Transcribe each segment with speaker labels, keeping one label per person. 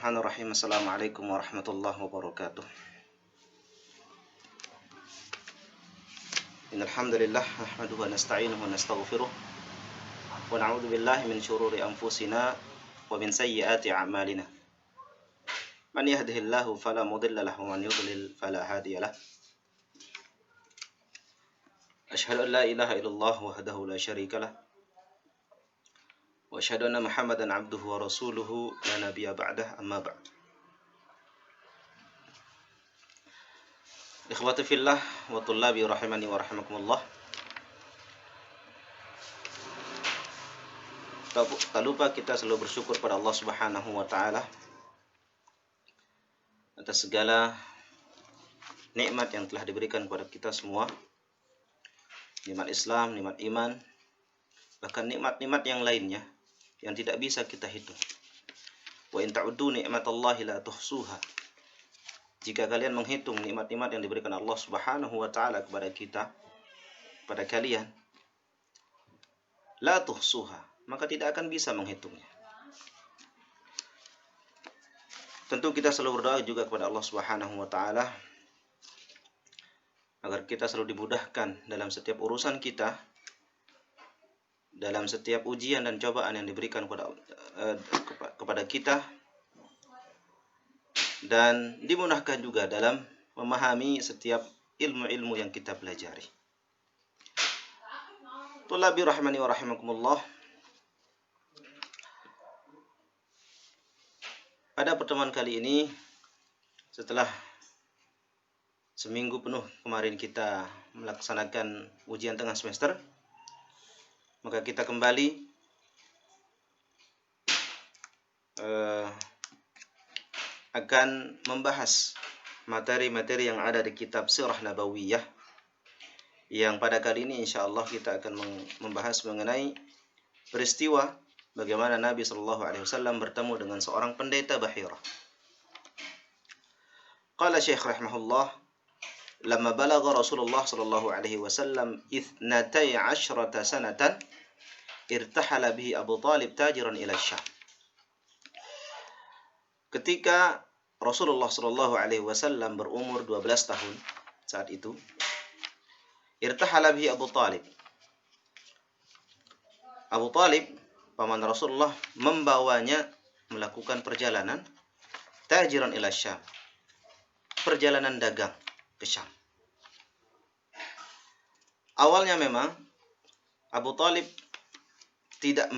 Speaker 1: Bismillahirrahmanirrahim. Assalamualaikum warahmatullahi wabarakatuh. Innalhamdulillah nahmaduhu wa nasta'inuhu wa nastaghfiruh wa na'udzu billahi min syururi anfusina wa min sayyiati a'malina. Man yahdihillahu fala mudilla lahu wa man yudlil fala hadiya lahu. Asyhadu an la ilaha illallah wahdahu la syarika lah. Wa asyhadu anna Muhammadan abduhu wa rasuluhu la nabiyya ba'dah, amma ba'd. Ikhwati fillah wa tullabi rahimani wa rahimakumullah. Tak lupa kita selalu bersyukur pada Allah Subhanahu wa taala atas segala nikmat yang telah diberikan kepada kita semua. Nikmat Islam, nikmat iman, bahkan nikmat-nikmat yang lainnya yang tidak bisa kita hitung. Wa in ta'uddu ni'matallahi la tuhsuha. Jika kalian menghitung nikmat-nikmat yang diberikan Allah Subhanahu wa taala kepada kita, pada kalian, la tuhsuha, maka tidak akan bisa menghitungnya. Tentu kita selalu berdoa juga kepada Allah Subhanahu wa taala agar kita selalu dimudahkan dalam setiap urusan kita, dalam setiap ujian dan cobaan yang diberikan kepada kita, dan dimudahkan juga dalam memahami setiap ilmu-ilmu yang kita pelajari. Tullabi rahmani wa rahimakumullah. Pada pertemuan kali ini, setelah seminggu penuh kemarin kita melaksanakan ujian tengah semester, maka kita kembali akan membahas materi-materi yang ada di kitab Sirah Nabawiyah, yang pada kali ini insyaallah kita akan membahas mengenai peristiwa bagaimana Nabi SAW bertemu dengan seorang pendeta Bahira. Qala Syekh rahimahullah, lamma balagha Rasulullah sallallahu alaihi wasallam 12 sanatan irtahala bihi Abu Talib tajiran ila Syam. Ketika Rasulullah sallallahu alaihi wasallam berumur 12 tahun saat itu, irtahala bihi Abu Talib. Abu Talib, paman Rasulullah, membawanya melakukan perjalanan tajiran ila Syam, perjalanan dagang ke Syam. Awalnya memang Abu Talib tidak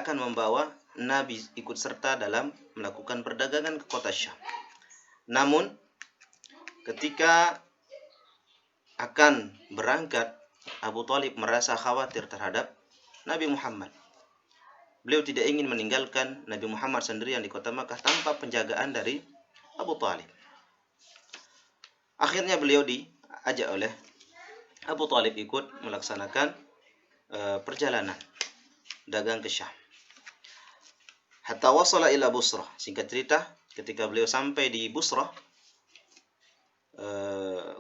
Speaker 1: akan membawa Nabi ikut serta dalam melakukan perdagangan ke kota Syam. Namun ketika akan berangkat, Abu Talib merasa khawatir terhadap Nabi Muhammad. Beliau tidak ingin meninggalkan Nabi Muhammad sendirian di kota Makkah tanpa penjagaan dari Abu Talib. Akhirnya beliau diajak oleh Abu Talib ikut melaksanakan perjalanan dagang ke Syam. Hatta wasala ila Busrah. Singkat cerita, ketika beliau sampai di Busrah,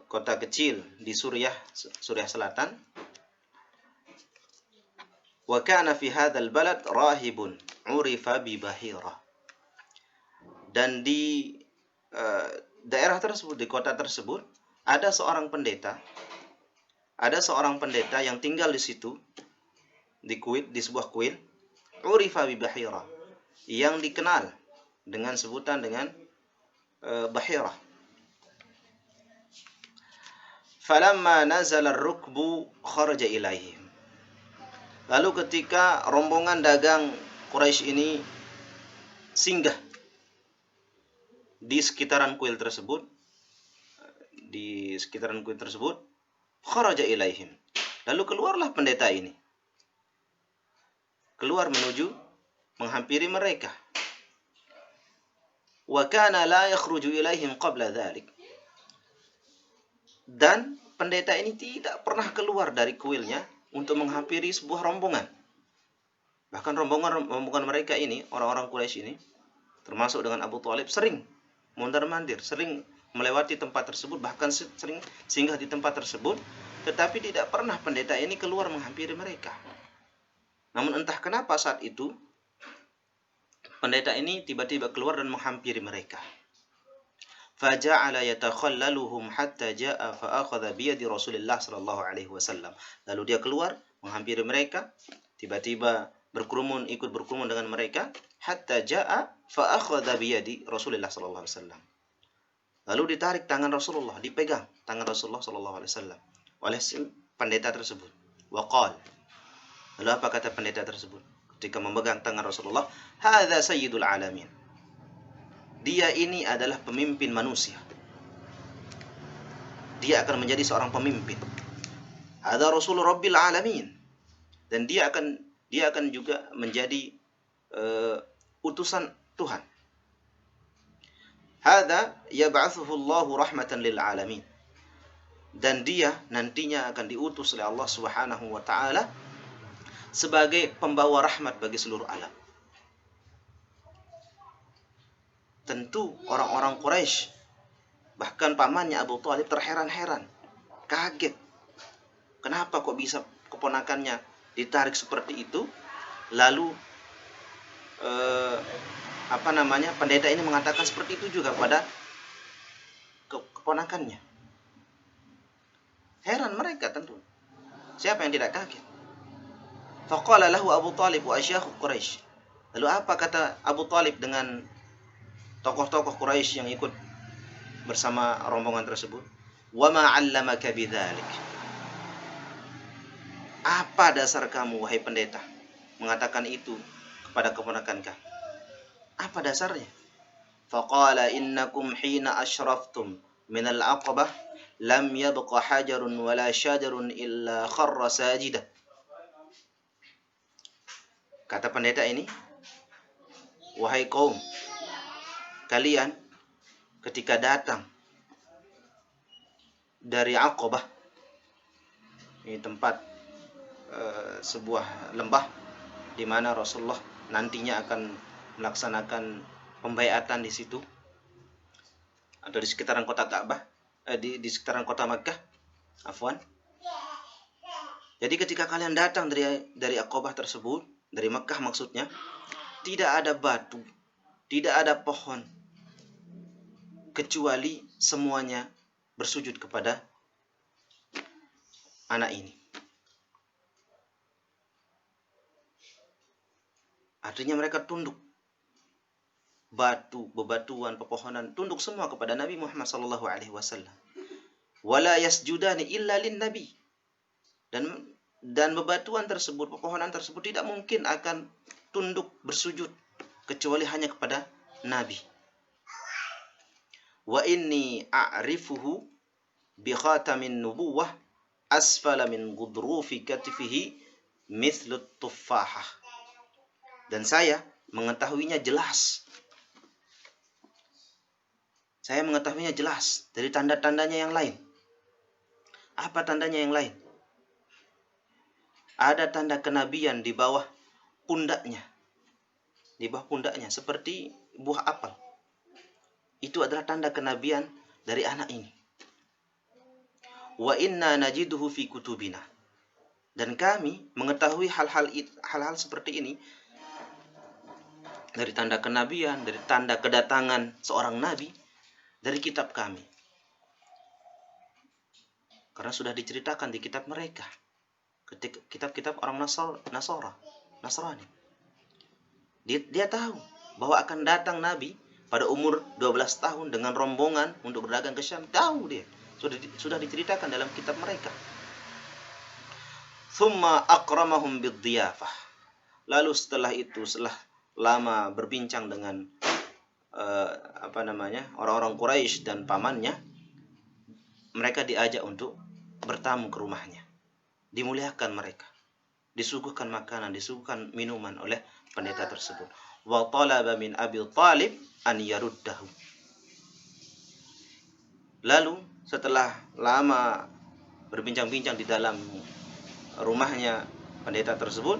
Speaker 1: kota kecil di Suriah Selatan, wa kana fi hadzal balad rahibun urifa bi Bahira. Dan di daerah tersebut, di kota tersebut, ada seorang pendeta yang tinggal di situ, di sebuah kuil, urifa bi Bahira, yang dikenal dengan sebutan dengan Bahira. Falamma nazala ar-rukbu kharaja ilaihim. Lalu ketika rombongan dagang Quraisy ini singgah di sekitaran kuil tersebut, kharaja ilaihim, lalu keluarlah pendeta ini, keluar menuju menghampiri mereka. Wa kana la yakhruju ilaihim qabla dhalik. Dan pendeta ini tidak pernah keluar dari kuilnya untuk menghampiri sebuah rombongan. Bahkan rombongan mereka ini, orang-orang Quraisy ini, termasuk dengan Abu Talib, sering mondar-mandir, sering melewati tempat tersebut, bahkan sering singgah di tempat tersebut, tetapi tidak pernah pendeta ini keluar menghampiri mereka. Namun entah kenapa saat itu pendeta ini tiba-tiba keluar dan menghampiri mereka. Faja'ala yatakhallaluhum hatta ja'a fa akhadha bi yadi Rasulillah sallallahu alaihi wasallam. Lalu dia keluar menghampiri mereka, tiba-tiba ikut berkerumun dengan mereka, hatta ja'a fa akhadha bi yadi Rasulillah sallallahu alaihi wasallam. Lalu ditarik tangan Rasulullah, dipegang tangan Rasulullah sallallahu alaihi wasallam oleh pendeta tersebut. Wa qala. Lalu apa kata pendeta tersebut ketika memegang tangan Rasulullah? Hadza sayyidul alamin. Dia ini adalah pemimpin manusia. Dia akan menjadi seorang pemimpin. Hadza rasul rabbil alamin. Dan dia akan juga menjadi utusan Tuhan. Hadza yab'atsuhu Allahu rahmatan lil alamin. Dan dia nantinya akan diutus oleh Allah Subhanahu wa taala sebagai pembawa rahmat bagi seluruh alam. Tentu orang-orang Quraisy, bahkan pamannya Abu Thalib terheran-heran, kaget. Kenapa kok bisa keponakannya ditarik seperti itu? Lalu pendeta ini mengatakan seperti itu juga pada keponakannya. Heran mereka tentu. Siapa yang tidak kaget? Faqala lahu Abu Thalib wa asyakh Quraisy. Lalu apa kata Abu Thalib dengan tokoh-tokoh Quraisy yang ikut bersama rombongan tersebut? Wa ma 'allamaka bidzalik. Apa dasar kamu wahai pendeta mengatakan itu kepada keponakan kami? Apa dasarnya? Faqala innakum hina asyraftum min al-'aqabah lam yabqa hajarun wala syajarun illa kharra sajidah. Kata pendeta ini, wahai kaum, kalian ketika datang dari Aqabah, ini tempat sebuah lembah di mana Rasulullah nantinya akan melaksanakan pembaiatan di situ atau di sekitaran kota Ka'bah, di sekitaran kota Makkah, afwan. Jadi ketika kalian datang dari Aqabah tersebut, dari Makkah maksudnya, tidak ada batu, tidak ada pohon, kecuali semuanya bersujud kepada anak ini. Artinya mereka tunduk. Batu, bebatuan, pepohonan tunduk semua kepada Nabi Muhammad sallallahu alaihi wasallam. Wala yasjudani illa lin nabi. Dan bebatuan tersebut, pepohonan tersebut tidak mungkin akan tunduk bersujud kecuali hanya kepada Nabi. Wa inni a'rifuhu bi khatamin nubuwah asfala min gudrufi katifihi mithlu tuffahah. Dan saya mengetahuinya jelas. Saya mengetahuinya jelas dari tanda-tandanya yang lain. Apa tandanya yang lain? Ada tanda kenabian di bawah pundaknya. Di bawah pundaknya seperti buah apel. Itu adalah tanda kenabian dari anak ini. Wa inna najiduhu fi kutubina. Dan kami mengetahui hal-hal seperti ini dari tanda kenabian, dari tanda kedatangan seorang nabi dari kitab kami. Karena sudah diceritakan di kitab mereka. Kitab-kitab orang Nasrani. Dia tahu bahwa akan datang nabi pada umur 12 tahun dengan rombongan untuk berdagang ke Syam. Tahu dia. Sudah diceritakan dalam kitab mereka. Thumma akramahum bid-dhiyafah. Lalu setelah itu, setelah lama berbincang dengan orang-orang Quraisy dan pamannya, mereka diajak untuk bertamu ke rumahnya. Dimuliakan mereka, disuguhkan makanan, disuguhkan minuman oleh pendeta tersebut. Wa talaba min Abi Thalib an yaruddahu. Lalu setelah lama berbincang-bincang di dalam rumahnya pendeta tersebut,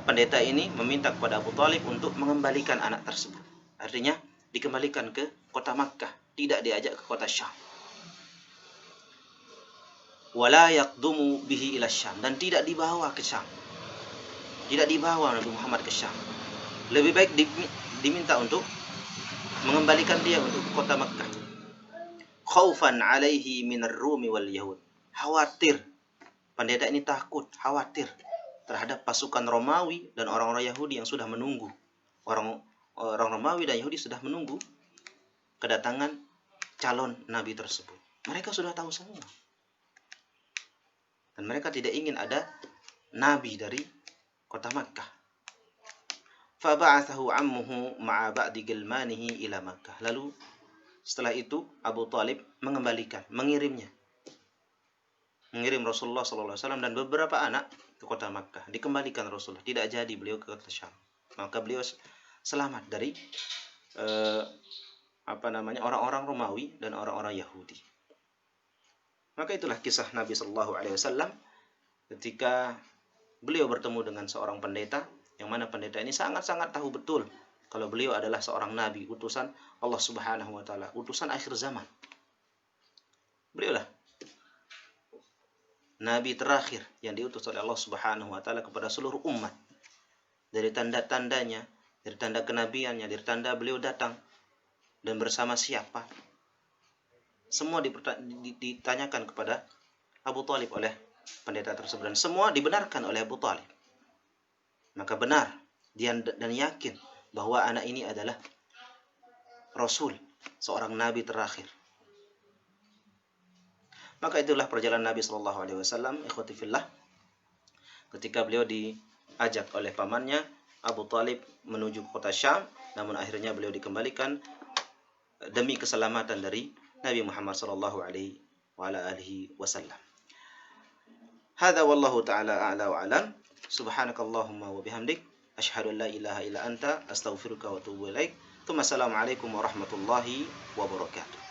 Speaker 1: pendeta ini meminta kepada Abu Thalib untuk mengembalikan anak tersebut. Artinya dikembalikan ke kota Makkah, tidak diajak ke kota Syam. Wala yaqdumu bihi ila Syam, dan tidak dibawa ke Syam. Tidak dibawa Nabi Muhammad ke Syam. lebih baik diminta untuk mengembalikan dia untuk kota Makkah. Khaufan alaihi minar Rumi wal Yahud. Khawatir. Pendeta ini takut, khawatir terhadap pasukan Romawi dan orang-orang Yahudi yang sudah menunggu. Orang Romawi dan Yahudi sudah menunggu kedatangan calon nabi tersebut. Mereka sudah tahu semua. Dan mereka tidak ingin ada nabi dari kota Makkah. Faba'athahu ammuhu ma'a ba'di gilmanihi ila Makkah. Lalu setelah itu Abu Talib mengirim Rasulullah SAW dan beberapa anak ke kota Makkah. Dikembalikan Rasulullah. Tidak jadi beliau ke kota Syam. Maka beliau selamat dari orang-orang Romawi dan orang-orang Yahudi. Maka itulah kisah Nabi SAW ketika beliau bertemu dengan seorang pendeta, yang mana pendeta ini sangat-sangat tahu betul kalau beliau adalah seorang nabi, utusan Allah Subhanahu wa taala, utusan akhir zaman. Beliaulah nabi terakhir yang diutus oleh Allah Subhanahu wa taala kepada seluruh umat. Dari tanda-tandanya, dari tanda kenabiannya, dari tanda beliau datang dan bersama siapa, semua ditanyakan kepada Abu Talib oleh pendeta tersebut, dan semua dibenarkan oleh Abu Talib. Maka benar dan yakin bahwa anak ini adalah Rasul, seorang nabi terakhir. Maka itulah perjalanan Nabi SAW, ikhwati fillah, ketika beliau diajak oleh pamannya Abu Talib menuju kota Syam, namun akhirnya beliau dikembalikan demi keselamatan dari Nabi Muhammad SAW. Hadza wallahu ta'ala a'la wa a'lam. Subhanakallahumma wa bihamdik, asyhadu an la ilaha illa anta, astaghfiruka wa atubu ilaik. Assalamualaikum warahmatullahi wabarakatuh.